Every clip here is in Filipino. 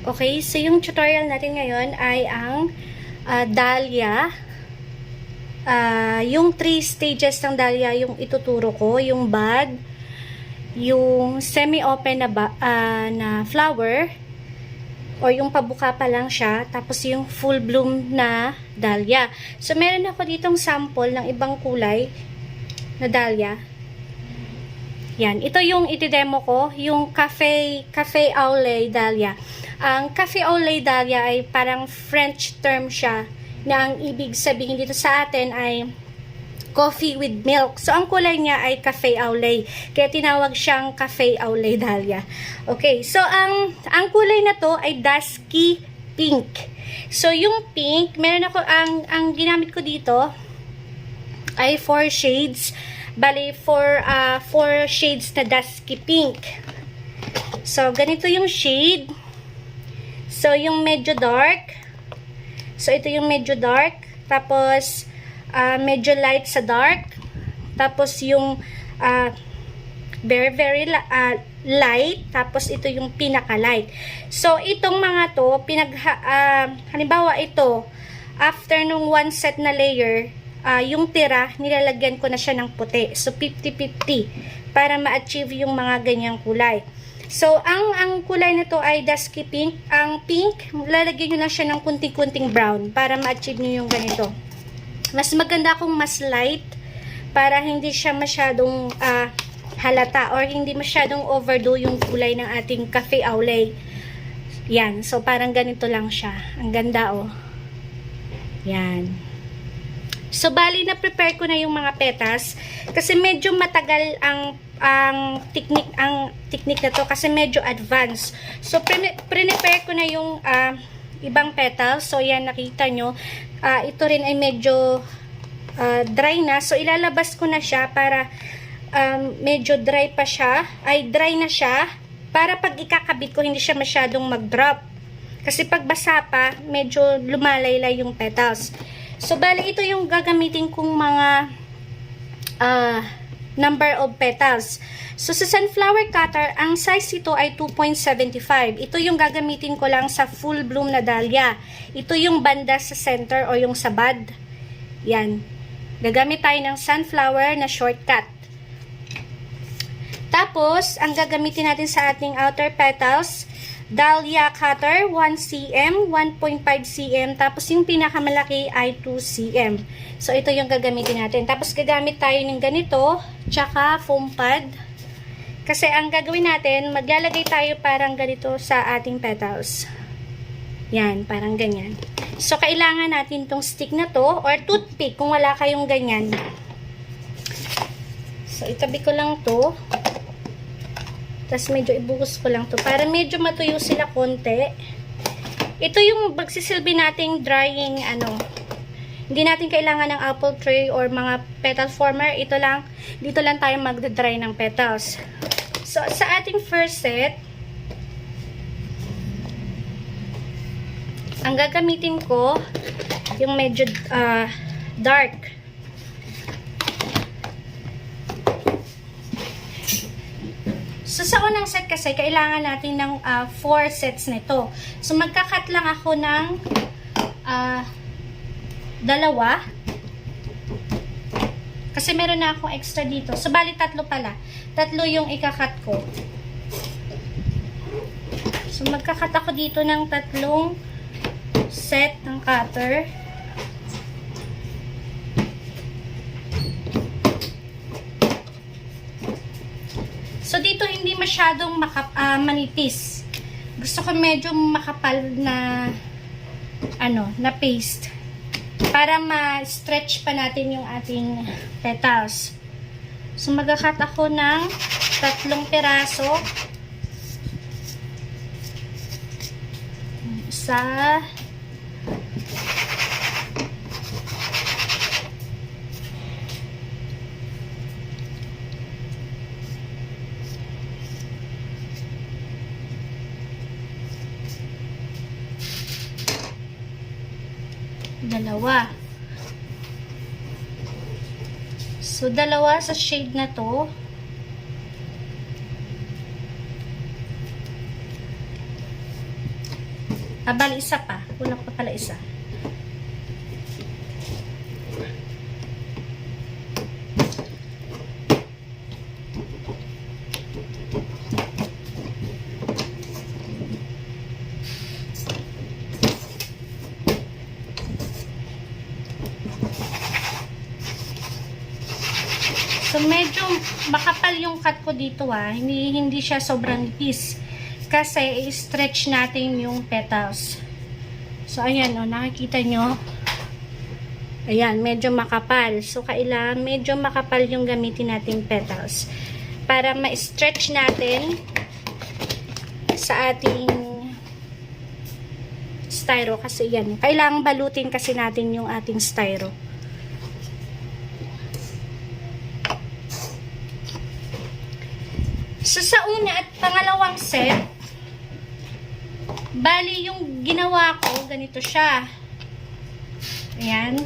Okay, so yung tutorial natin ngayon ay ang dahlia. Yung 3 stages ng dahlia yung ituturo ko, yung bud, yung semi-open na flower, o yung pabuka pa lang siya, tapos yung full bloom na dahlia. So, meron ako ditong sample ng ibang kulay na dahlia. Yan. Ito yung itidemo ko, yung Cafe au lait dahlia. Ang Cafe au lait dahlia ay parang French term siya na ang ibig sabihin dito sa atin ay coffee with milk. So, ang kulay niya ay Cafe au lait. Kaya tinawag siyang Cafe au lait dahlia. Okay. So, ang kulay na to ay dusky pink. So, yung pink, meron ako, ang ginamit ko dito ay 4 shades. Bali, 4 shades na dusky pink. So, ganito yung shade. So, yung medyo dark. So, ito yung medyo dark. Tapos, medyo light sa dark. Tapos, yung very light. Tapos, ito yung pinaka-light. So, itong mga to, halimbawa ito, after nung 1 set na layer, yung tira, nilalagyan ko na siya ng puti. So, 50-50 para ma-achieve yung mga ganyang kulay. So, ang kulay nito ay dusky pink. Ang pink, lalagyan nyo lang siya ng kunting-kunting brown para ma-achieve nyo yung ganito. Mas maganda kung mas light para hindi siya masyadong halata or hindi masyadong overdo yung kulay ng ating cafe au lait. Yan. So, parang ganito lang siya. Ang ganda, oh. Yan. So, bali na-prepare ko na yung mga petals kasi medyo matagal ang technique na to kasi medyo advanced. So, prepare ko na yung ibang petals. So, yan, nakita nyo. Ito rin ay medyo dry na. So, ilalabas ko na siya para medyo dry pa siya. Ay, dry na siya para pag ikakabit ko, hindi siya masyadong mag-drop. Kasi pag basa pa, medyo lumalaylay yung petals. So, bali, ito yung gagamitin kong mga number of petals. So, sa sunflower cutter, ang size ito ay 2.75. Ito yung gagamitin ko lang sa full bloom na dahlia. Ito yung banda sa center o yung sa bud. Yan. Gagamit tayo ng sunflower na shortcut. Tapos, ang gagamitin natin sa ating outer petals, dahlia cutter, 1 cm, 1.5 cm, tapos yung pinakamalaki ay 2 cm. So, ito yung gagamitin natin. Tapos, gagamit tayo ng ganito, tsaka foam pad. Kasi, ang gagawin natin, maglalagay tayo parang ganito sa ating petals. Yan, parang ganyan. So, kailangan natin tong stick na to, or toothpick, kung wala kayong ganyan. So, itabi ko lang to. Tapos medyo ibuhos ko lang to para medyo matuyo sila konti. Ito yung magsisilbi nating drying Hindi natin kailangan ng apple tray or mga petal former. Ito lang, dito lang tayo magda-dry ng petals. So sa ating first set, ang gagamitin ko yung medyo dark. So, sa unang set kasi, kailangan natin ng 4 sets nito. So, magkakat lang ako ng 2. Kasi meron na akong extra dito. So, bali 3 pala. 3 yung ikakat ko. So, magkakat ako dito ng 3 set ng cutter. So, dito hindi masyadong manipis. Gusto ko medyo makapal na na paste. Para ma-stretch pa natin yung ating petals. So, mag-cut ako ng 3 piraso. Isa. Dalawa. So, 2 sa shade na to. Bali, isa pa. Kulang pa pala isa. So, medyo makapal yung cut ko dito hindi siya sobrang nipis. Kasi, i-stretch natin yung petals. So, ayan nakikita nyo. Ayan, medyo makapal. So, kailangan medyo makapal yung gamitin nating petals. Para ma-stretch natin sa ating styro. Kasi yan, kailangan balutin kasi natin yung ating styro. So, sa una at pangalawang set, bali yung ginawa ko, ganito siya. Ayan.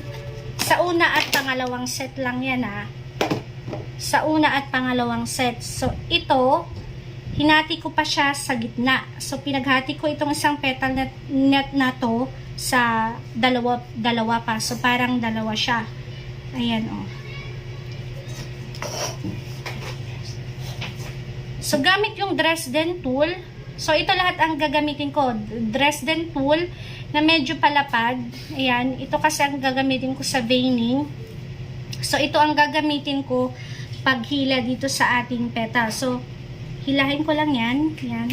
Sa una at pangalawang set lang yan Sa una at pangalawang set. So, ito, hinati ko pa siya sa gitna. So, pinaghati ko itong isang petal na to sa dalawa pa. So, parang dalawa siya. Ayan, So, gamit yung Dresden tool. So, ito lahat ang gagamitin ko. Dresden tool na medyo palapad. Ayan. Ito kasi ang gagamitin ko sa veining. So, ito ang gagamitin ko paghila dito sa ating petal. So, hilahin ko lang yan. Yan.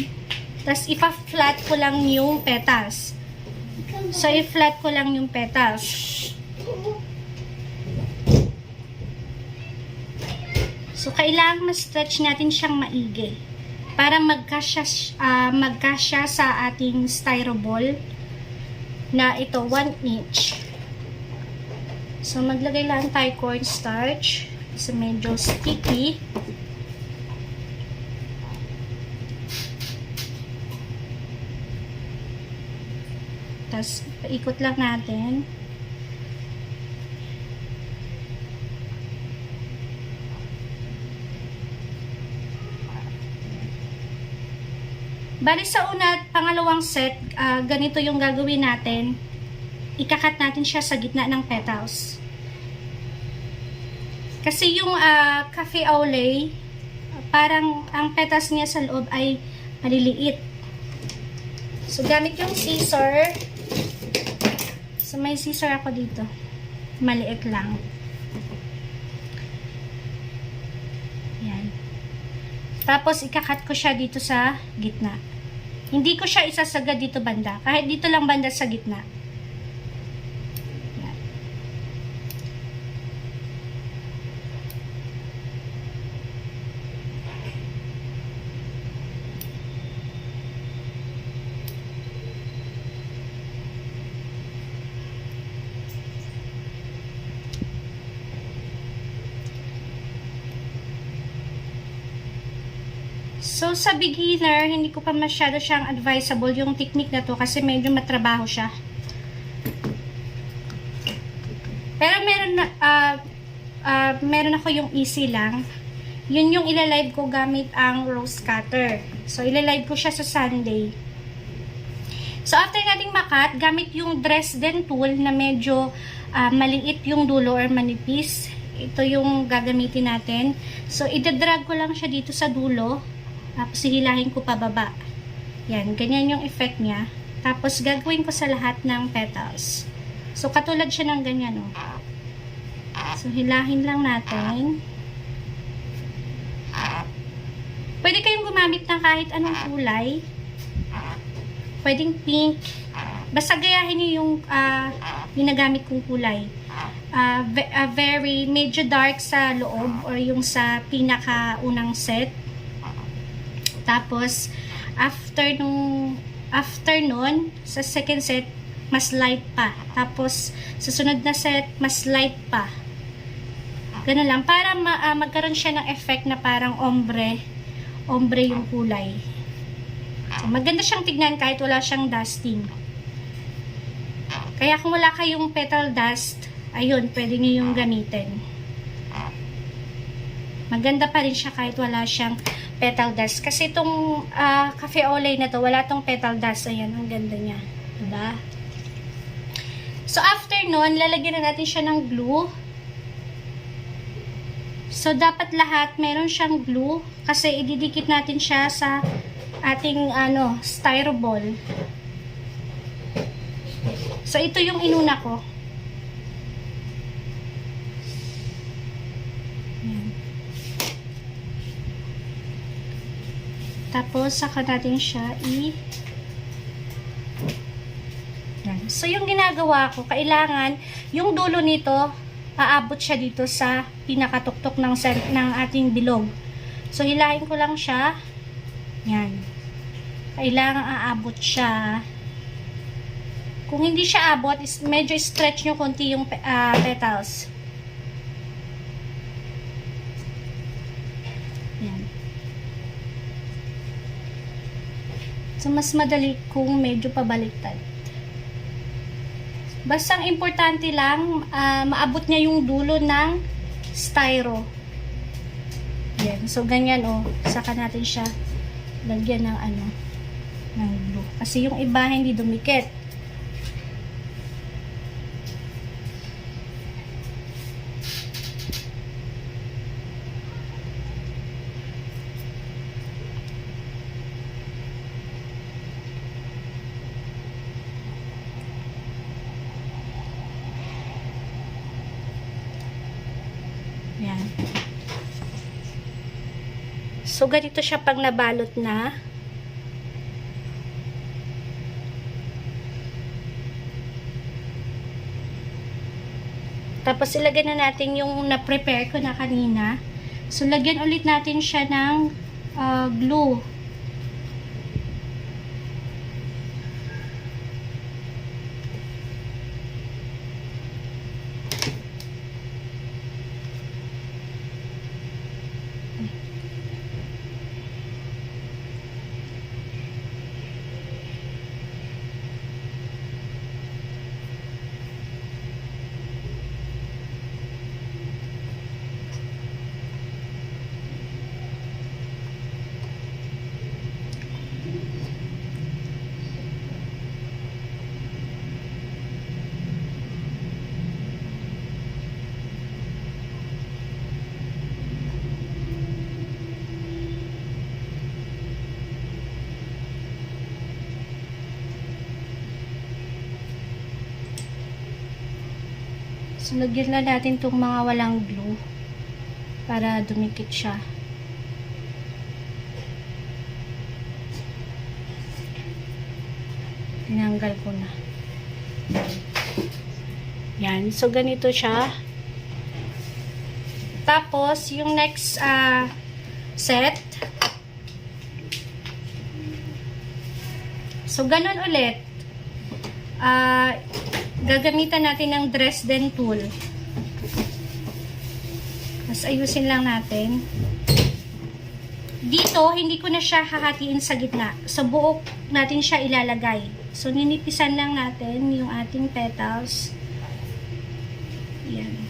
Tapos, ipa-flat ko lang yung petals. So, i-flat ko lang yung petals. So, kailangan ma-stretch natin siyang maigi para magkasya sa ating styro ball na ito 1 inch. So, maglagay lang tayo cornstarch kasi medyo sticky. Tapos, paikot lang natin. Bali sa una at pangalawang set, ganito yung gagawin natin. Ikakat natin siya sa gitna ng petals. Kasi yung cafe au lait, parang ang petals niya sa loob ay maliliit. So, gamit yung scissor. So, may scissor ako dito. Maliit lang. Yan. Tapos, ikakat ko siya dito sa gitna. Hindi ko siya isasagad dito banda. Kahit dito lang banda sa gitna. Yan. So, sa beginner, hindi ko pa masyado siyang advisable yung technique na to kasi medyo matrabaho siya. Pero meron ako yung easy lang. Yun yung ilalive ko gamit ang rose cutter. So, ilalive ko siya sa Sunday. So, after nating makat, gamit yung Dresden tool na medyo maliit yung dulo or manipis. Ito yung gagamitin natin. So, idadrag ko lang siya dito sa dulo. Tapos, hihilahin ko pababa. Yan, ganyan yung effect niya. Tapos, gagawin ko sa lahat ng petals. So, katulad siya ng ganyan, So, hilahin lang natin. Pwede kayong gumamit ng kahit anong kulay. Pwedeng pink. Basta gayahin niyo yung ginagamit kong kulay. Very medyo dark sa loob or yung sa pinaka-unang set. Tapos, after nun, sa second set, mas light pa. Tapos, sa sunod na set, mas light pa. Ganun lang. Para magkaroon siya ng effect na parang ombre yung kulay. So, maganda siyang tignan kahit wala siyang dusting. Kaya kung wala kayong petal dust, ayun, pwede nyo yung gamitin. Maganda pa rin siya kahit wala siyang petal dust. Kasi itong cafe au lait na to, wala tong petal dust. Ayan, ang ganda niya. Diba? So, after nun, lalagyan na natin siya ng glue. So, dapat lahat meron siyang glue kasi ididikit natin siya sa ating styrofoam. So, ito yung inuna ko. Ayan. Tapos, saka natin siya Yan. So, yung ginagawa ko, kailangan yung dulo nito, aabot siya dito sa pinakatuktok ng ating bilog. So, hilahin ko lang siya. Yan. Kailangan aabot siya. Kung hindi siya abot, medyo stretch nyo konti yung petals. Yan. So, mas madali kung medyo pabaliktad. Basta ang importante lang, maabot niya yung dulo ng styro. Yan. So, ganyan saka natin siya lagyan ng ng glue. Kasi yung iba hindi dumikit. Yan. So, ganito siya pag nabalot na. Tapos, ilagay na natin yung na-prepare ko na kanina. So, lagyan ulit natin siya ng glue. So, lagyan lang natin itong mga walang glue para dumikit siya. Tinanggal ko na. Yan. So, ganito siya. Tapos, yung next set. So, ganun ulit. Gagamitan natin ng Dresden tool. Tapos, ayusin lang natin. Dito, hindi ko na siya hahatiin sa gitna. Sa buo natin siya ilalagay. So, ninipisan lang natin yung ating petals. Yan.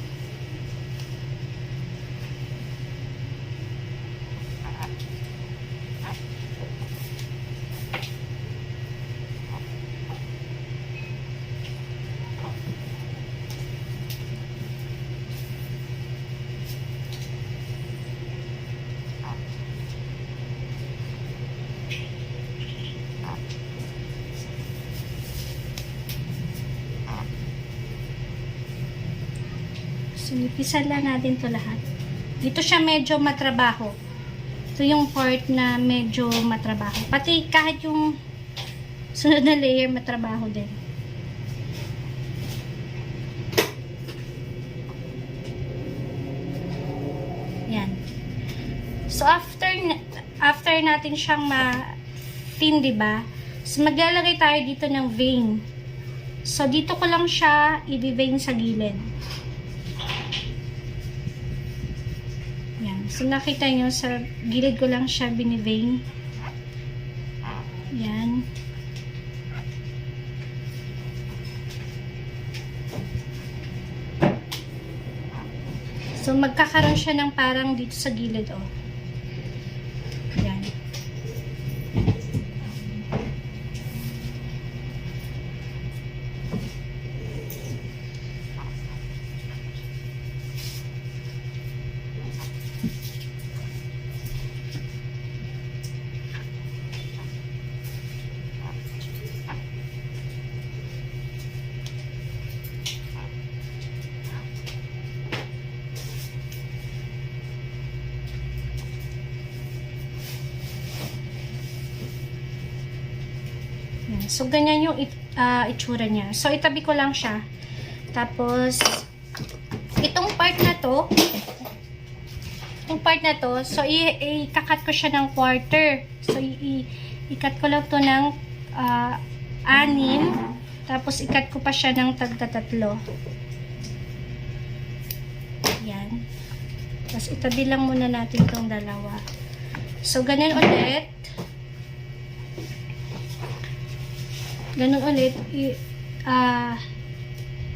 Sinipisan lang natin to lahat. Dito siya medyo matrabaho. Ito yung part na medyo matrabaho. Pati kahit yung sunod na layer matrabaho din. Yan. So, after natin siyang ma-thin, diba? So, maglalagay tayo dito ng vein. So, dito ko lang siya i-vein sa gilid. Yan. So, nakita nyo, sa gilid ko lang siya binivein. Yan. So, magkakaroon siya ng parang dito sa gilid, oh. Yan. Yan. So, ganyan yung itsura niya. So, itabi ko lang siya. Tapos, itong part na to, so, i-cut ko siya ng quarter. So, i-cut ko lang to ng 6. Tapos, i-cut ko pa siya ng tagta-3. Yan. Tapos, itabi lang muna natin itong dalawa. So, ganun ulit.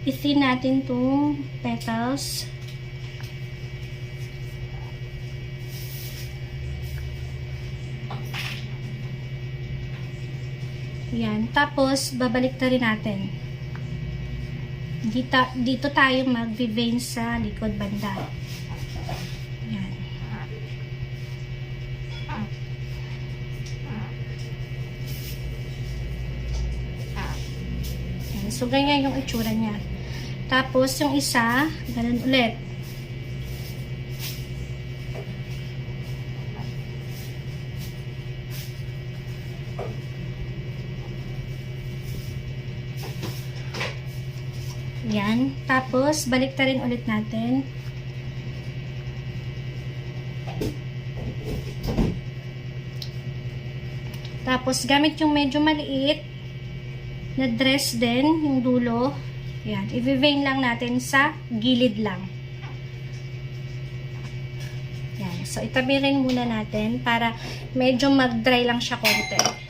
I-thin natin itong petals. Yan. Tapos, babalik na rin natin. Dito tayo mag-vein sa likod banda. Yan. Yan. So, ganyan yung itsura niya. Tapos, yung isa, ganun ulit. Yan. Tapos, balik na rin ulit natin. Tapos, gamit yung medyo maliit na dress din, yung dulo. Yan. I-vein lang natin sa gilid lang. Yan. So, itabi rin muna natin para medyo mag-dry lang siya konti.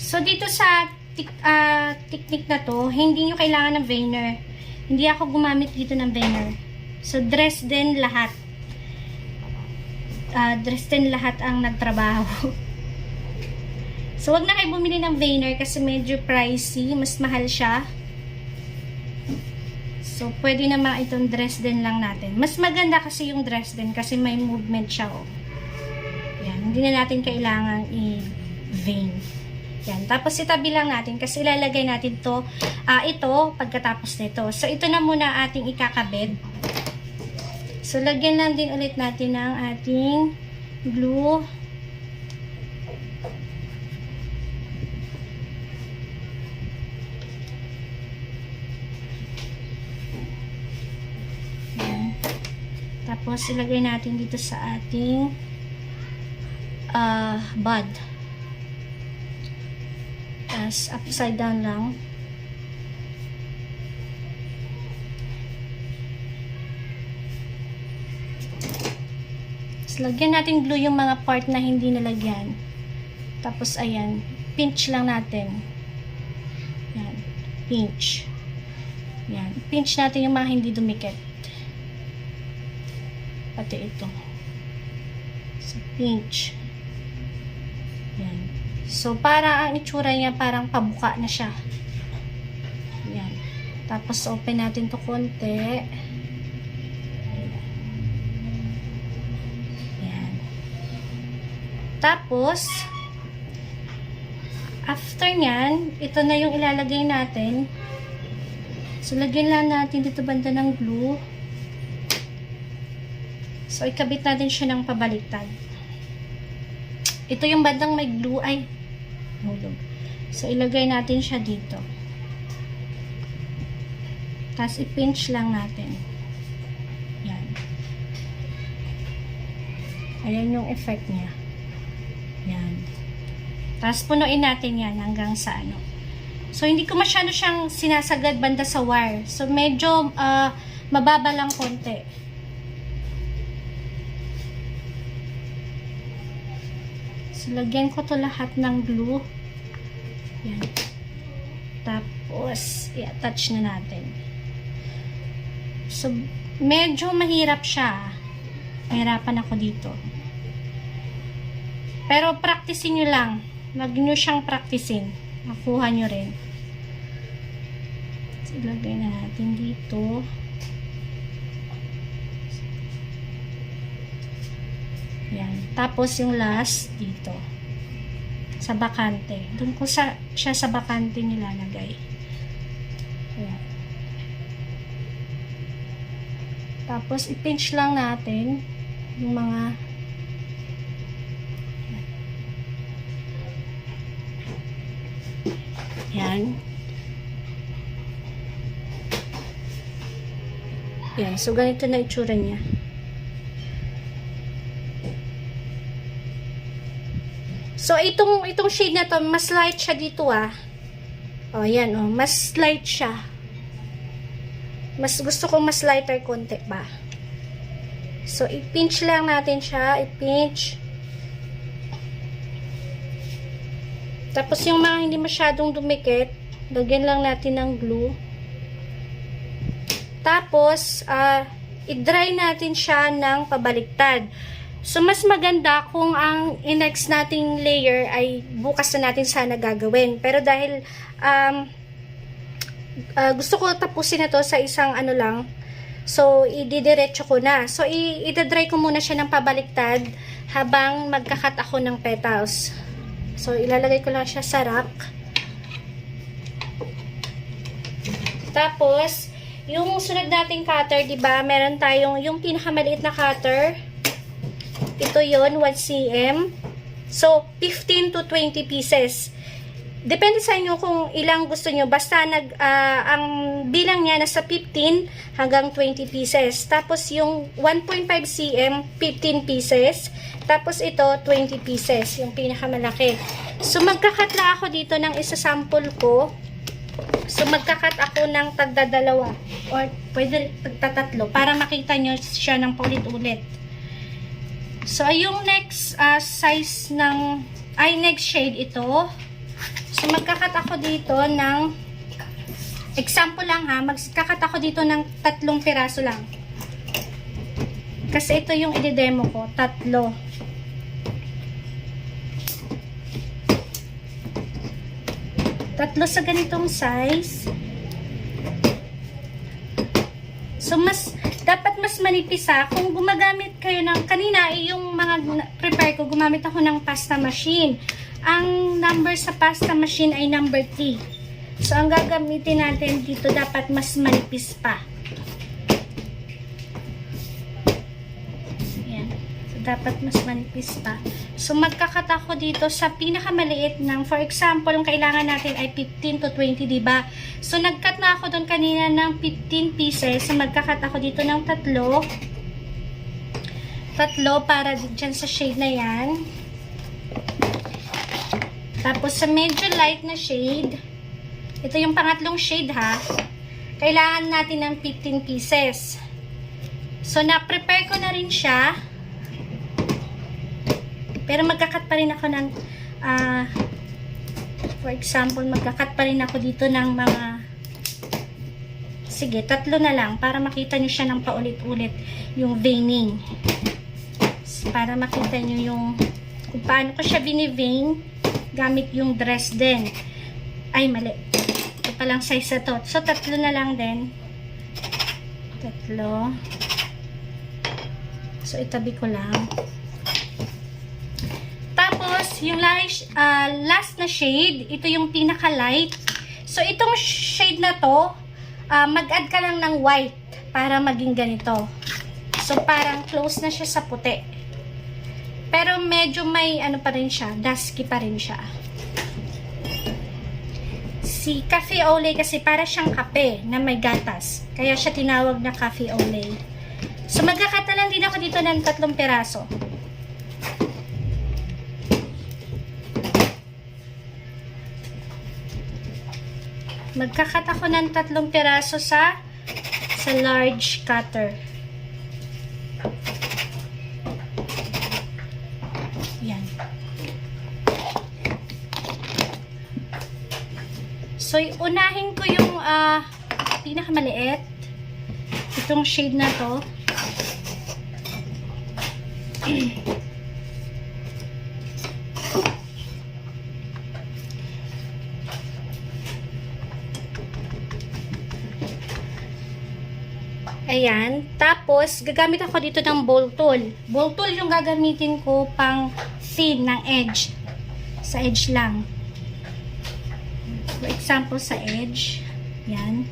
So, dito sa technique na to, hindi nyo kailangan ng veiner. Hindi ako gumamit dito ng veiner. So, dress din lahat. Dress din lahat ang nagtrabaho. So, wag na kayo bumili ng veiner kasi medyo pricey. Mas mahal siya. So, pwede naman itong dress din lang natin. Mas maganda kasi yung dress din kasi may movement siya. Oh. Yan. Hindi na natin kailangan i-vein. Yan. Tapos itabi lang natin kasi ilalagay natin to, ito pagkatapos nito. So, ito na muna ating ikakabit. So, lagyan lang din ulit natin ng ating glue. Yan. Tapos, ilagay natin dito sa ating bud. As upside down lang. So, lagyan natin glue yung mga part na hindi nalagyan. Tapos, ayan. Pinch lang natin. Yan. Pinch. Yan. Pinch natin yung mga hindi dumikit. Pati ito. So, pinch. Yan. So, parang ang itsura niya, parang pabuka na siya. Yan. Tapos, open natin to konti. Yan. Tapos, after nyan, ito na yung ilalagay natin. So, lagyan lang natin dito banda ng glue. So, ikabit natin siya ng pabaliktad. Ito yung bandang may glue ay hulog. So, ilagay natin siya dito. Tapos, i-pinch lang natin. Yan. Ayan yung effect niya. Yan. Tapos, punuin natin yan hanggang sa ano. So, hindi ko masyado siyang sinasagad banda sa wire. So, medyo mababa lang konti. So, lagyan ko to lahat ng glue. Yan. Tapos, i-attach na natin. So, medyo mahirap siya. Mahirapan ako dito. Pero, practicein nyo lang. Huwag nyo siyang practicein. Makuha nyo rin. So, ilagay na natin dito. Yan. Tapos yung last dito. Sa bakante. Doon ko siya sa bakante nilalagay. Yan. Tapos i-pinch lang natin yung mga yan. Yan. So, ganito na itsura niya. So, itong shade na to, mas light siya dito ah. O, yan o. Mas light siya. Mas gusto kong mas lighter konti ba. So, i-pinch lang natin siya. I-pinch. Tapos, yung mga hindi masyadong dumikit, lagyan lang natin ng glue. Tapos, i-dry natin siya ng pabaliktad. So, mas maganda kung ang next nating layer ay bukas na natin sana gagawin. Pero dahil gusto ko tapusin na to sa isang ano lang, so, ididiretso ko na. So, i-dry ko muna siya ng pabaliktad habang magkakat ako ng petals. So, ilalagay ko lang siya sa rack. Tapos, yung sunod nating cutter, diba, meron tayong yung pinakamaliit na cutter. Ito yon 1 cm. So, 15 to 20 pieces. Depende sa inyo kung ilang gusto nyo. Basta ang bilang niya nasa 15 hanggang 20 pieces. Tapos, yung 1.5 cm, 15 pieces. Tapos, ito, 20 pieces. Yung pinakamalaki. So, magkakat na ako dito ng isa-sample ko. So, magkakat ako ng tagdadalawa. Or, pwede tagtatatlo. Para makita nyo siya ng paulit-ulit. So, yung next size ng, next shade ito. So, magkakat ako dito ng, example lang ha, magkakat ako dito ng 3 piraso lang. Kasi ito yung i-demo ko, 3. Tatlo sa ganitong size. So, dapat mas manipis ha. Kung gumagamit kayo ng, kanina yung mga prepare ko, gumamit ako ng pasta machine. Ang number sa pasta machine ay number 3. So, ang gagamitin natin dito dapat mas manipis pa. Ayan. So, dapat mas manipis pa. So, magkakat ako dito sa pinakamaliit ng, for example, ang kailangan natin ay 15 to 20, diba? So, nagkat na ako doon kanina ng 15 pieces. So, magkakat ako dito ng 3 para dyan sa shade na yan. Tapos, sa medyo light na shade, ito yung pangatlong shade ha, kailangan natin ng 15 pieces. So, na-prepare ko na rin siya. Pero magkakat pa rin ako ng, for example, magkakat pa rin ako dito ng mga, sige, 3 na lang para makita nyo siya ng paulit-ulit yung veining. Para makita nyo yung, kung paano ko siya bini-vein gamit yung dress din. Ay, mali. Ito palang size na to. So, 3 na lang din. 3. So, itabi ko lang. Tapos, yung last na shade, ito yung pinaka-light. So, itong shade na to, mag-add ka lang ng white para maging ganito. So, parang close na siya sa puti. Pero, medyo may, ano pa rin siya, dusky pa rin siya. Si Cafe au lait kasi para siyang kape na may gatas. Kaya siya tinawag na Cafe au lait. So, magkakata lang din ako dito ng 3 piraso. Magkakat ako ng 3 piraso sa large cutter. Yan. So, unahin ko yung pinakamaliit. Itong shade na to. Ayan. Tapos, gagamit ako dito ng ball tool. Ball tool yung gagamitin ko pang thin ng edge. Sa edge lang. For example, sa edge. Yan.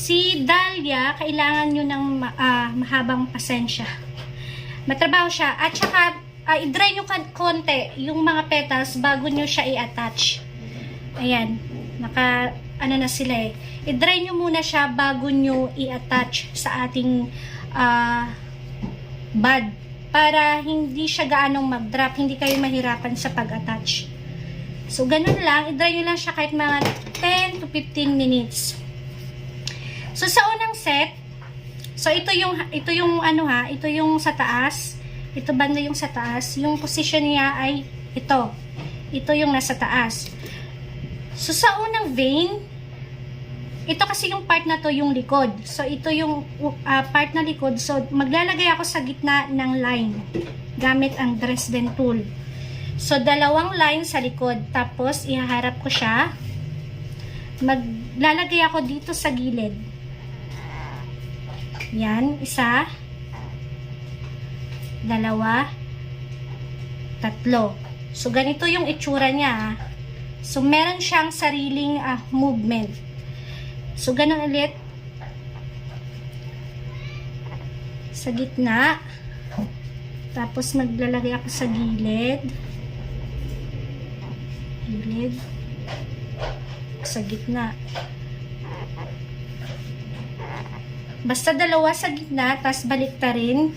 Si Dahlia, kailangan nyo ng mahabang pasensya. Matrabaho siya. At saka, i-dry nyo konti yung mga petals bago nyo siya i-attach. Ayan. Ano na sila eh. I-dry nyo muna siya bago nyo i-attach sa ating bud. Para hindi siya gaanong mag-drop. Hindi kayo mahirapan sa pag-attach. So, ganun lang. I-dry nyo lang siya kahit mga 10 to 15 minutes. So, sa unang set, so ito yung ito yung sa taas. Ito banda yung sa taas. Yung position niya ay ito. Ito yung nasa taas. So, sa unang vein, ito kasi yung part na to yung likod. So, ito yung part na likod. So, maglalagay ako sa gitna ng line gamit ang Dresden tool. So, dalawang line sa likod. Tapos, ihaharap ko siya. Maglalagay ako dito sa gilid. Yan, isa, dalawa, tatlo. So, ganito yung itsura niya. So, meron siyang sariling movement. So, ganun ulit. Sa gitna. Tapos, maglalagay ako sa gilid. Gilid. Sa gitna. Basta dalawa sa gitna, tapos balik ta rin.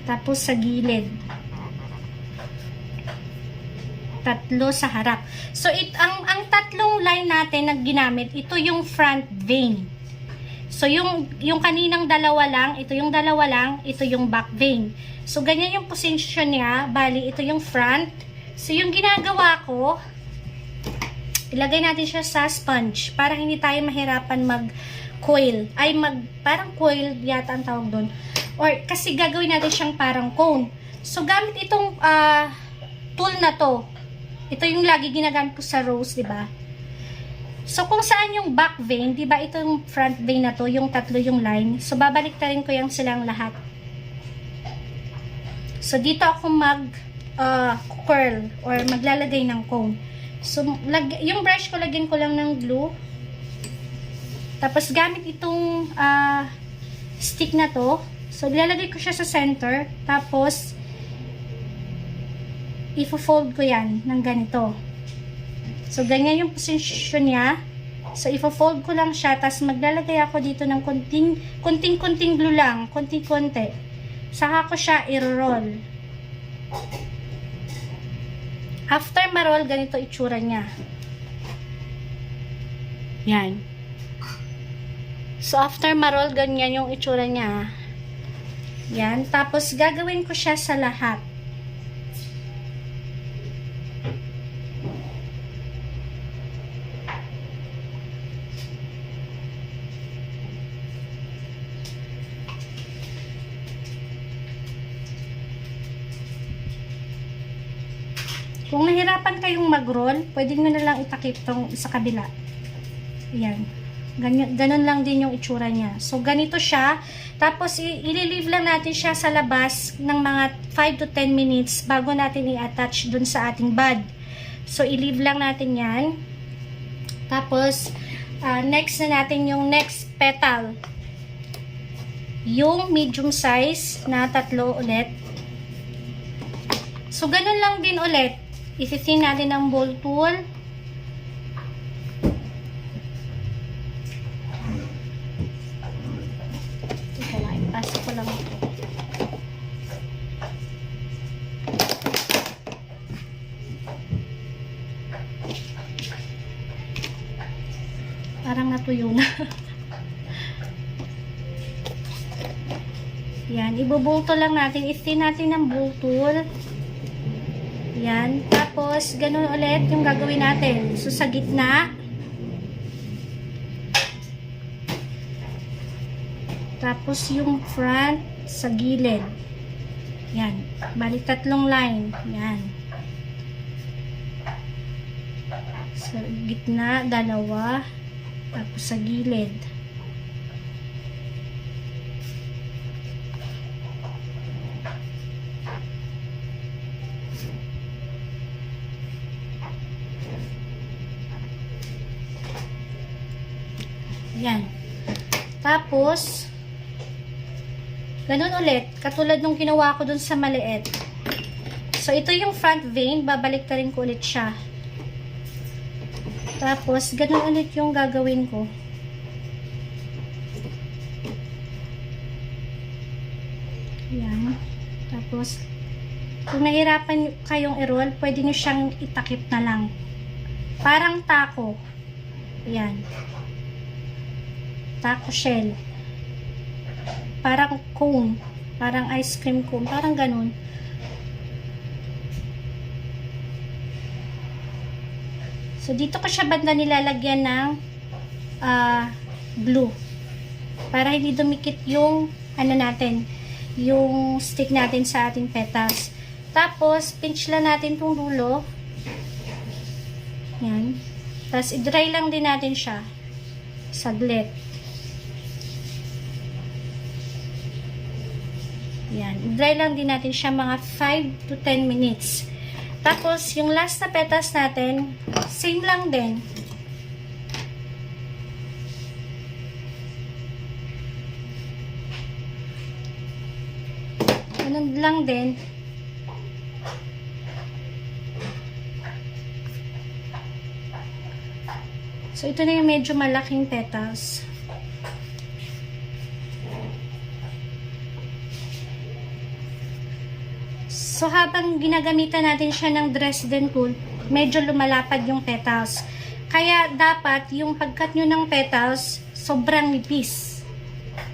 Tapos sa gilid. Tatlo sa harap. So, ang tatlong line natin na ginamit, ito yung front vein. So, yung kaninang dalawa lang, ito yung dalawa lang, ito yung back vein. So, ganyan yung position niya. Bali, ito yung front. So, yung ginagawa ko, ilagay natin siya sa sponge para hindi tayo mahirapan mag-coil. Parang coil yata ang tawag doon. Or, kasi gagawin natin siyang parang cone. So, gamit itong tool na to. Ito yung lagi ginagamit ko sa rose, diba? So, kung saan yung back vein, diba ito yung front vein na to, yung tatlo yung line. So, babalik ta rin ko yung silang lahat. So, dito ako curl or maglalagay ng cone. So, yung brush ko, lagyan ko lang ng glue. Tapos, gamit itong stick na to. So, nilalagay ko siya sa center. Tapos, ifo-fold ko yan ng ganito. So, ganyan yung position niya. So, ifo-fold ko lang siya. Tapos, maglalagay ako dito ng konting glue lang. Konti-konti. Saka ko siya i-roll. After ma-roll, ganito itsura niya. Yan. So, after ma-roll, ganyan yung itsura niya. Yan. Tapos, gagawin ko siya sa lahat. Kung nahirapan kayong mag-roll, pwede nyo na lang itakip tong sa kabila. Ayan. Ganun lang din yung itsura niya. So, ganito siya. Tapos, i-leave lang natin siya sa labas ng mga 5 to 10 minutes bago natin i-attach dun sa ating bud. So, i-leave lang natin yan. Tapos, next na natin yung next petal. Yung medium size na tatlo ulit. So, ganun lang din ulit. Isisin natin ang ball tool. Ito lang, ipasok ko lang ito. Parang natuyo na. Yan, ibubulto lang natin. Isisin natin ang ball tool. Yan. Tapos, ganun ulit yung gagawin natin. So, sa gitna. Tapos, yung front sa gilid. Yan. Bali, tatlong line. Yan. Sa gitna, dalawa. Tapos sa gilid. Yan. Tapos, ganun ulit. Katulad nung ginawa ko dun sa maliit. So, ito yung front vein. Babalik ka rin ko ulit siya. Tapos, ganun ulit yung gagawin ko. Yan. Tapos, kung nahirapan kayong i-roll, pwede nyo siyang itakip na lang. Parang taco. Yan. Taco shell. Parang cone. Parang ice cream cone. Parang ganun. So, dito ko siya banda nilalagyan ng glue. Para hindi dumikit yung ano natin, yung stick natin sa ating petals. Tapos, pinch lang natin itong dulo. Yan. Tapos, i-dry lang din natin siya. Saglit. Yan. I-dry lang din natin siya mga 5 to 10 minutes. Tapos, yung last na petals natin, same lang din. Ganun lang din. So, ito na yung medyo malaking petals. So, habang ginagamitan natin siya ng Dresden tool, medyo lumalapad yung petals. Kaya, dapat yung pagkat nyo ng petals, sobrang nipis.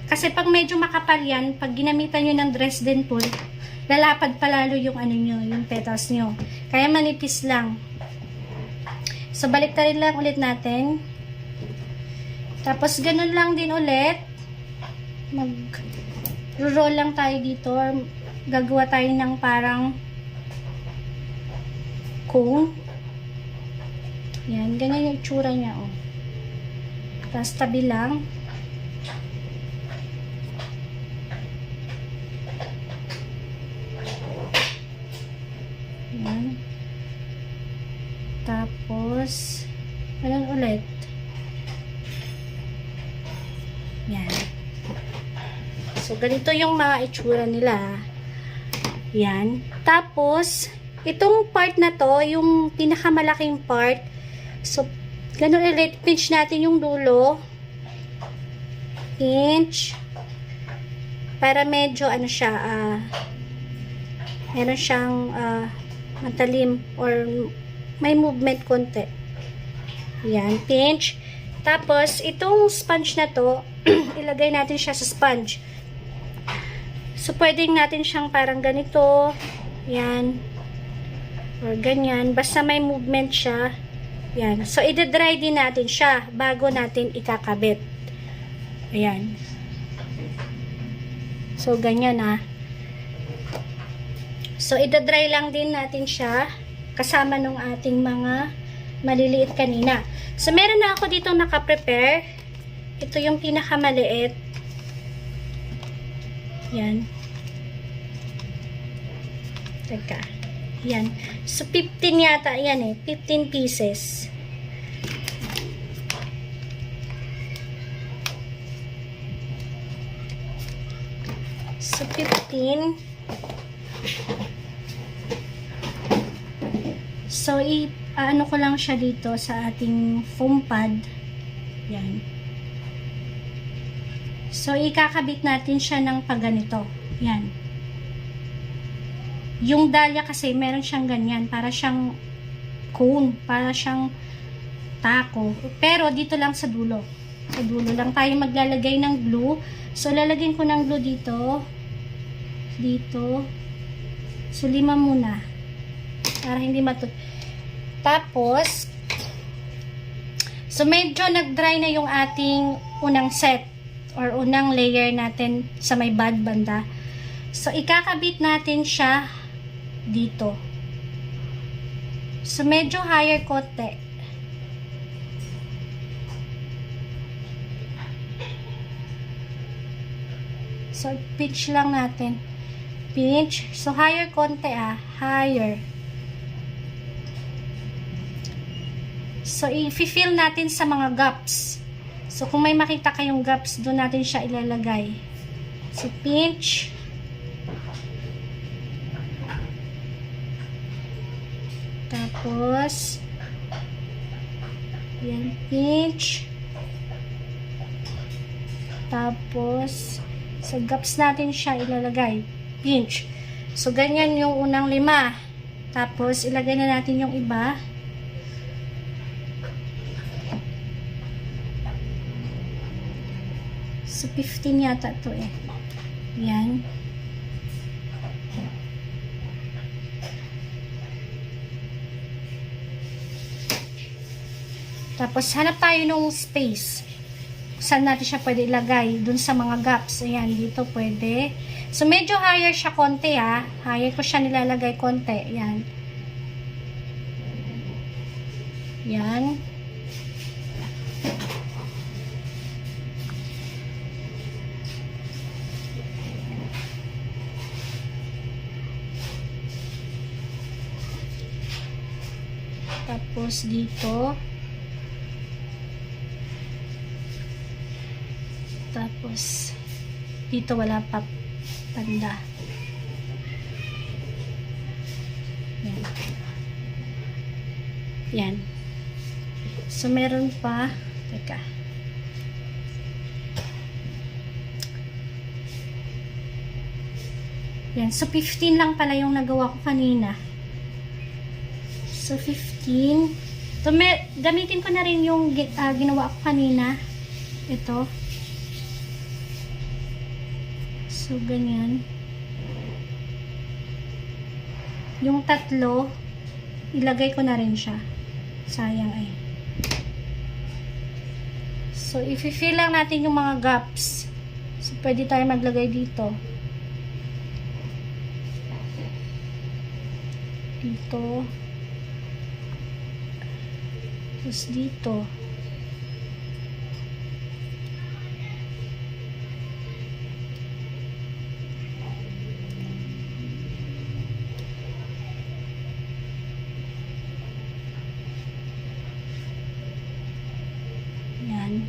Kasi pag medyo makapal yan, pag ginamitan nyo ng Dresden tool, lalapad palalo yung ano nyo, yung petals nyo. Kaya manipis lang. So, balik rin lang ulit natin. Tapos, ganun lang din ulit. Mag-roll lang tayo dito. Or gagawa tayo ng parang cone. Yan. Ganyan yung itsura niya, oh. Tapos, tabi lang. Yan. Tapos, ganun ulit. Yan. So, ganito yung mga itsura nila. Yan. Tapos, itong part na to, yung pinakamalaking part, so, ganun ulit, pinch natin yung dulo. Pinch. Para medyo, ano siya, meron siyang, matalim, or may movement konti. Yan, pinch. Tapos, itong sponge na to, ilagay natin siya sa sponge. So, pwedeng natin siyang parang ganito. Yan. Or ganyan. Basta may movement siya. Yan. So, i-dry din natin siya bago natin ikakabit. Ayan. So, ganyan ah. So, i-dry lang din natin siya kasama nung ating mga maliliit kanina. So, meron na ako dito naka-prepare. Ito yung pinakamaliit. Yan. Teka. Yan. So, 15 yata. Yan eh. 15 pieces. So, 15. So, ano ko lang siya dito sa ating foam pad. Yan. So, ikakabit natin siya ng pagganito. Yan. Yung dahlia kasi, meron siyang ganyan. Para siyang cone. Para siyang taco. Pero, dito lang sa dulo. Sa dulo lang tayo maglalagay ng glue. So, lalagyan ko ng glue dito. Dito. So, 5 muna. Para hindi Tapos, so, medyo nag-dry na yung ating unang set. Or unang layer natin sa may banda. So, ikakabit natin siya dito. So, medyo higher konti. So, pinch lang natin. Pinch. So, higher konti higher. So, i-fill natin sa mga gaps. So, kung may makita kayong gaps, doon natin siya ilalagay. So, pinch. Tapos, yan, pinch. Tapos, sa gaps natin siya ilalagay. Pinch. So, ganyan yung unang 5. Tapos, ilagay na natin yung iba. So, 15 yata to eh. Yan. Tapos, hanap tayo ng space. Saan natin siya pwede ilagay? Dun sa mga gaps. Ayan, dito pwede. So, medyo higher siya konti Higher ko siya nilalagay konti. Ayan. Yan. Tapos, dito. Tapos, dito wala pa banda. Yan. Yan. So, meron pa. Teka. Yan. So, 15 lang pala yung nagawa ko kanina. So, 15. So, gamitin ko na rin yung ginawa ko kanina. Ito. So, ganyan. Yung 3, ilagay ko na rin siya. Sayang eh. So, i-fill lang natin yung mga gaps. So, pwede tayo maglagay dito. Dito. Tapos dito. Yan.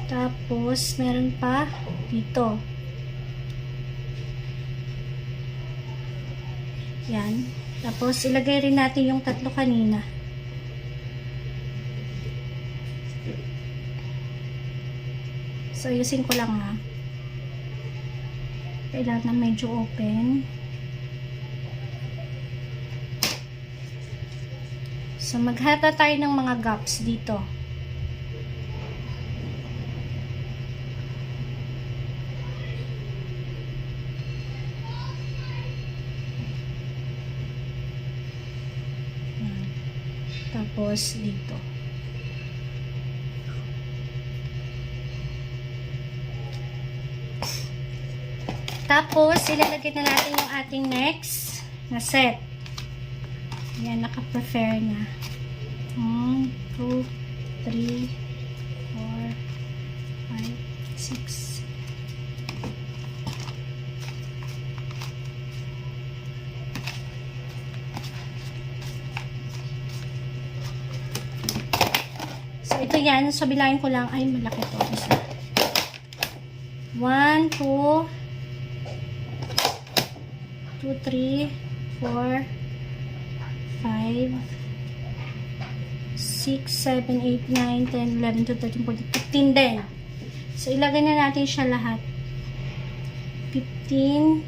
Tapos, meron pa dito. Yan. Tapos, ilagay rin natin yung 3 kanina. So, ayusin ko lang Kailangan na medyo open. So, maghata tayo ng mga gaps dito. Tapos, dito. Tapos, ilalagay na natin yung ating next na set. Yan, naka-prepare na. 1, 2, 3, 4, 5, 6. So, ito yan. So, bilangin ko lang. Ay, malaki to. 1, 2, 3, 4, 5, 6, 7, 8, 9, 10, 11, 12, 13, 14, 15 din. So, ilagay na natin siya lahat. 15.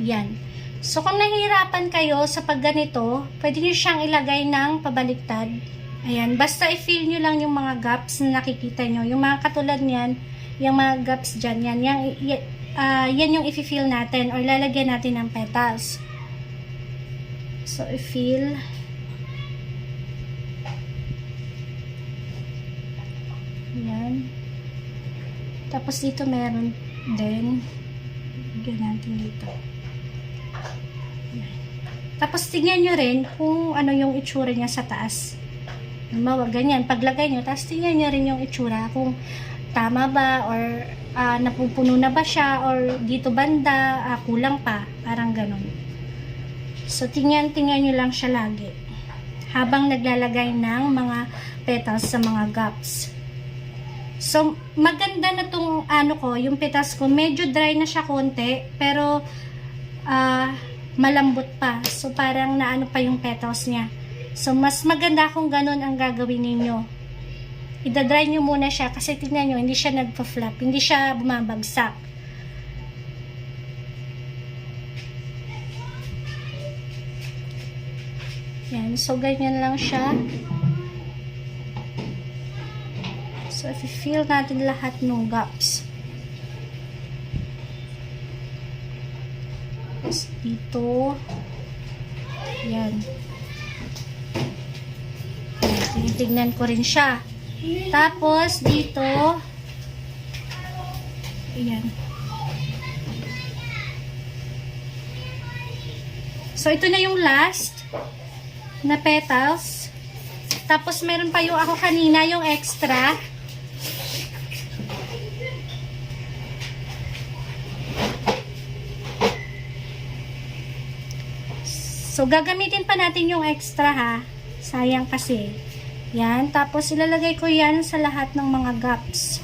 Yan. So, kung nahihirapan kayo sa pagganito, pwede nyo siyang ilagay ng pabaliktad. Ayan, basta i-fill nyo lang yung mga gaps na nakikita nyo. Yung mga katulad niyan, yung mga gaps dyan, yan yung i-fill natin or lalagyan natin ng petals. So, i-fill. Ayan. Tapos dito meron din. Lagyan natin dito. Ayan. Tapos tingnan nyo rin kung ano yung itsura niya sa taas. Halimbawa, ganyan. Paglagay nyo, tapos tingnan nyo rin yung itsura. Kung tama ba, or napupuno na ba siya, or dito banda, kulang pa. Parang ganun. So, tingnan nyo lang siya lagi. Habang naglalagay ng mga petals sa mga gaps. So, maganda na tong yung petals ko. Medyo dry na siya konti, pero malambot pa. So, parang naano pa yung petals niya. So, mas maganda kung ganun ang gagawin ninyo. Ida-dry nyo muna siya kasi tingnan nyo, hindi siya nagpa-flap. Hindi siya bumabagsak. Yan. So, ganyan lang siya. So, i-fill natin lahat ng gaps. Tapos, dito. Yan. Tinitignan ko rin siya. Tapos, dito. Ayan. So, ito na yung last na petals. Tapos, meron pa yung ako kanina, yung extra. So, gagamitin pa natin yung extra ha. Sayang kasi. Yan. Tapos, ilalagay ko yan sa lahat ng mga gaps.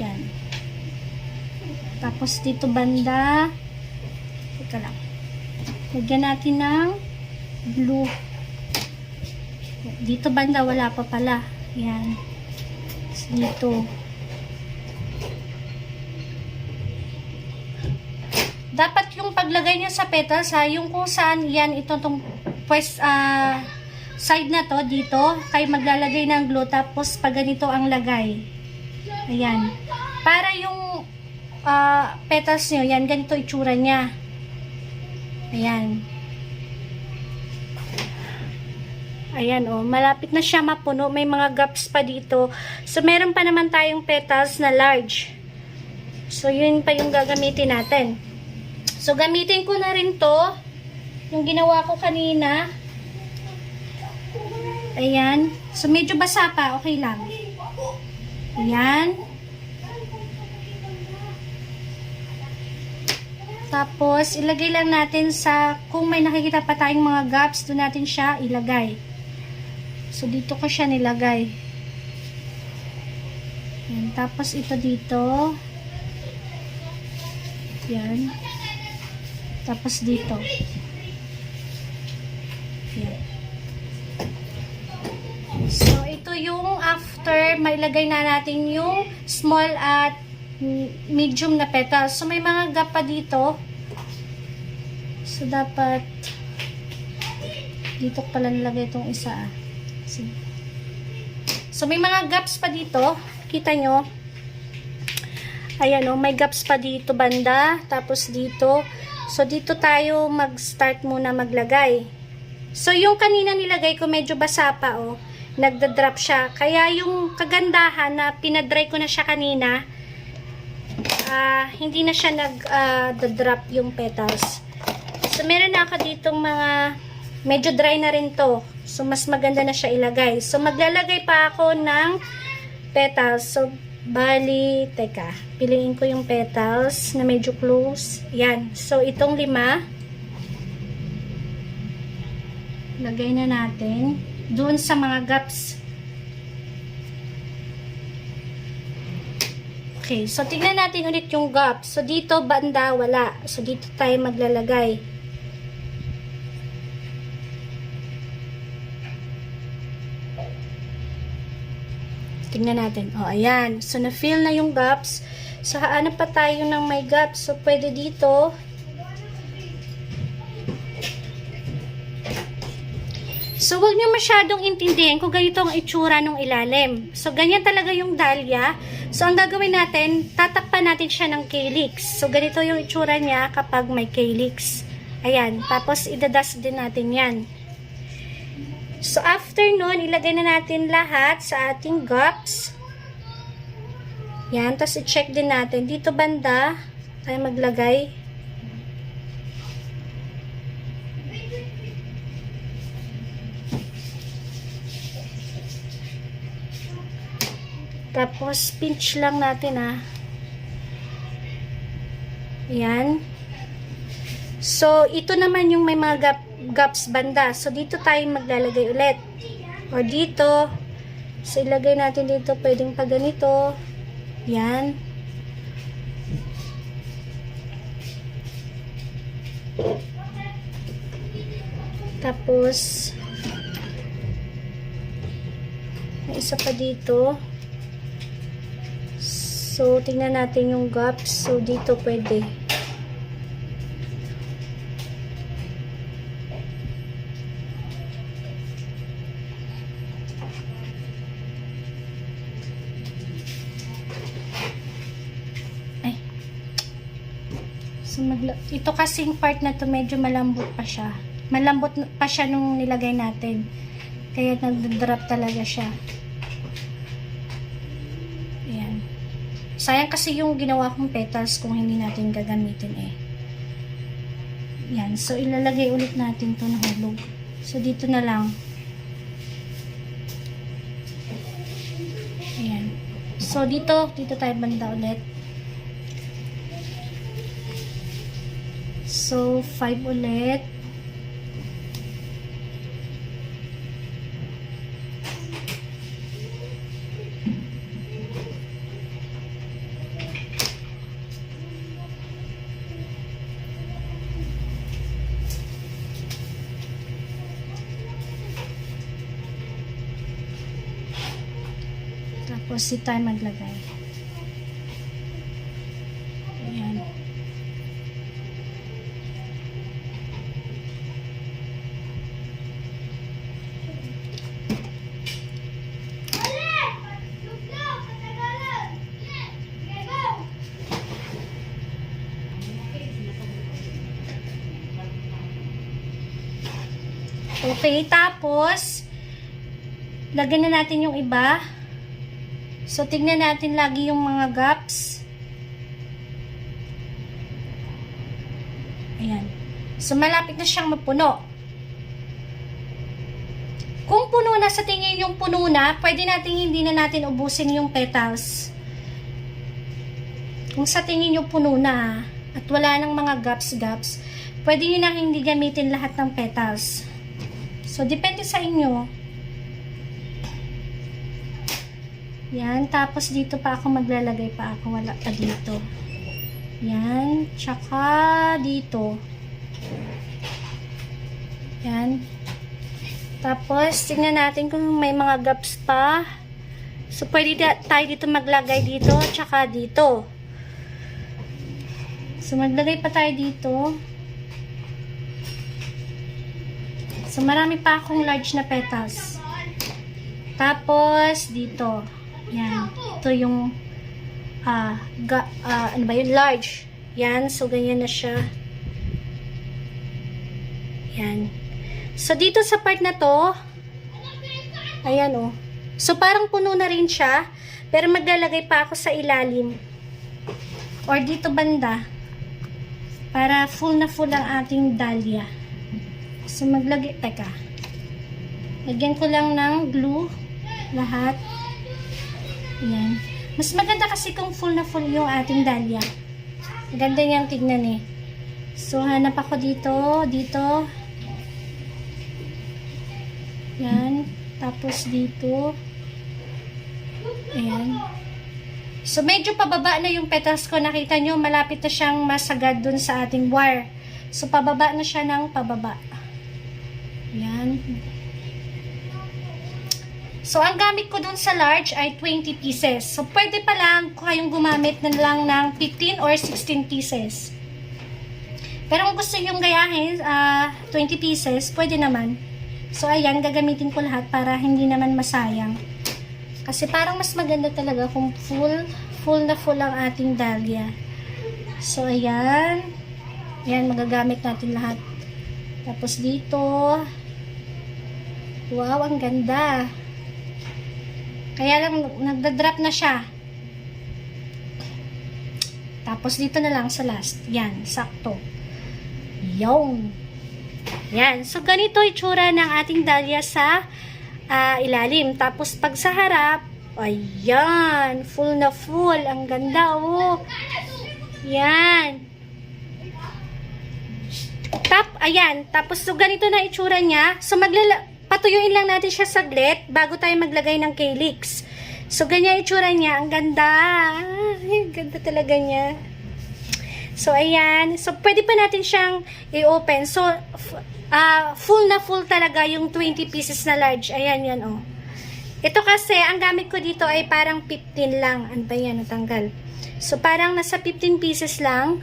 Yan. Tapos, dito banda. Teka lang. Lagyan natin ng blue. Dito banda, wala pa pala. Yan. Tapos, dito. Dapat yung paglagay niya sa petals ha, yung kung saan yan, itong side na to, dito, kayo maglalagay ng glue, tapos pag ganito ang lagay. Ayan. Para yung petals nyo, yan, ganito itsura niya. Ayan. Ayan, oh, malapit na siya mapuno. May mga gaps pa dito. So, meron pa naman tayong petals na large. So, yun pa yung gagamitin natin. So, gamitin ko na rin to. Yung ginawa ko kanina. Ayan. So, medyo basa pa. Okay lang. Ayan. Tapos, ilagay lang natin sa, kung may nakikita pa tayong mga gaps, doon natin siya ilagay. So, dito ko siya nilagay. Ayan. Tapos, ito dito. Ayan. Tapos, dito. Ayan. So, ito yung after, mailagay na natin yung small at medium na petals. So, may mga gap pa dito. So, dapat dito pala nilagay itong isa. So, may mga gaps pa dito. Kita nyo? Ayan o, may gaps pa dito banda. Tapos dito. So, dito tayo mag-start muna maglagay. So, yung kanina nilagay ko medyo basa pa o. Nagda-drop siya. Kaya yung kagandahan na pinadry ko na siya kanina, hindi na siya nag-drop yung petals. So, meron na ako ditong mga medyo dry na rin to. So, mas maganda na siya ilagay. So, maglalagay pa ako ng petals. So, bali, teka, piliin ko yung petals na medyo close. Yan. So, itong 5. Lagay na natin doon sa mga gaps. Okay, so tignan natin ulit yung gap. So, dito banda, wala. So, dito tayo maglalagay. Tignan natin. O, ayan. So, na-fill na yung gaps. So, haanap pa tayo ng may gaps. So, pwede dito. So, huwag nyo masyadong intindihin kung ganito ang itsura ng ilalim. So, ganyan talaga yung dahlia. So, ang gagawin natin, tatakpan natin siya ng calyx. So, ganito yung itsura niya kapag may calyx. Ayan. Tapos, idadust din natin yan. So, after nun, ilagay na natin lahat sa ating gaps. Yan. Tapos, i-check din natin. Dito banda, tayo maglagay. Tapos, pinch lang natin Ayan. So, ito naman yung may mga gaps banda. So, dito tayo maglalagay ulit. O dito. So, ilagay natin dito. Pwedeng pa ganito. Yan. Tapos, may isa pa dito. So, tingnan natin yung gaps. So, dito pwede. So, ito kasing part na to medyo malambot pa siya. Malambot pa siya nung nilagay natin. Kaya nagda-drop talaga siya. Ayan. Sayang kasi yung ginawa kong petals kung hindi natin gagamitin Ayan. So, ilalagay ulit natin to na hulog. So, dito na lang. Ayan. So, dito tayo banda ulit. So, 5 ulit. Tapos, si tayo maglagay. Ayan. Okay, tapos, lagyan na natin yung iba. So, tignan natin lagi yung mga gaps. Ayan. So, malapit na siyang mapuno. Kung puno na, sa tingin yung puno na, pwede natin hindi na natin ubusin yung petals. Kung sa tingin yung puno na, at wala nang mga gaps, pwede nyo na hindi gamitin lahat ng petals. So, depende sa inyo. Yan. Tapos, dito pa ako maglalagay pa ako. Wala pa dito. Yan. Tsaka, dito. Yan. Tapos, tingnan natin kung may mga gaps pa. So, pwede tayo dito maglagay dito. Tsaka, dito. So, maglagay pa tayo dito. So, marami pa akong large na petals. Tapos, dito. Yan. Ito yung, ano ba yun? Large. Yan. So, ganyan na siya. Yan. So, dito sa part na to, ayan So, parang puno na rin siya. Pero, maglalagay pa ako sa ilalim. Or dito banda. Para full na full ang ating dahlia. So, teka. Lagyan ko lang ng glue. Lahat. Ayan. Mas maganda kasi kung full na full yung ating dahlia. Maganda niyang tignan So, hanap ako dito. Dito. Yan. Tapos dito. Ayan. So, medyo pababa na yung petals ko. Nakita nyo, malapit na siyang masagad dun sa ating wire. So, pababa na siya ng pababa. Yan. So, ang gamit ko dun sa large ay 20 pieces. So, pwede pa lang kayong gumamit na lang ng 15 or 16 pieces. Pero kung gusto nyo gayahin, 20 pieces, pwede naman. So, ayan, gagamitin ko lahat para hindi naman masayang. Kasi parang mas maganda talaga kung full na full ang ating dahlia. So, ayan. Ayan, magagamit natin lahat. Tapos dito. Wow, ang ganda. Kaya lang, nagda-drop na siya. Tapos dito na lang sa last. Yan, sakto. Yung. Yan. So, ganito itsura ng ating dahlia sa ilalim. Tapos, pag sa harap, Ayan, full na full. Ang ganda, oh. Yan. Ayan. Tapos, so, ganito na itsura niya. So, patuyuin lang natin siya saglit bago tayo maglagay ng calyx. So, ganyan itsura niya. Ang ganda. Ay, ganda talaga niya. So, ayan. So, pwede pa natin siyang i-open. So, full na full talaga yung 20 pieces na large. Ayan, yan, oh. Ito kasi, ang gamit ko dito ay parang 15 lang. Ano ba yan? Natanggal. So, parang nasa 15 pieces lang.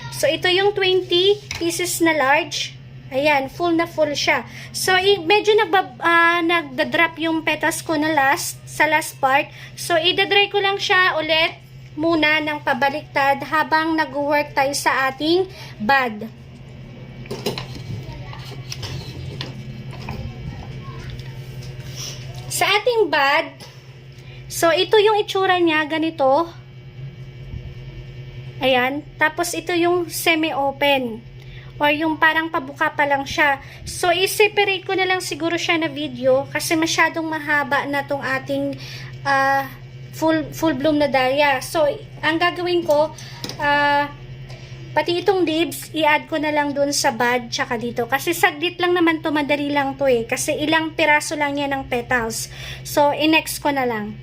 So, ito yung 20 pieces na large. Ayan, full na full siya. So, medyo nagda-drop yung petals ko na sa last part. So, idadry ko lang siya ulit muna ng pabaliktad habang nag-work tayo sa ating bud. Sa ating bud, so ito yung itsura niya, ganito. Ayan. Tapos ito yung semi-open. Or yung parang pabuka pa lang siya. So, i-separate ko na lang siguro siya na video kasi masyadong mahaba na tong ating full bloom na dahlia. So, ang gagawin ko, pati itong leaves, i-add ko na lang dun sa bud tsaka dito. Kasi saglit lang naman to, madali lang to eh. Kasi ilang piraso lang yan ng petals. So, i-next ko na lang.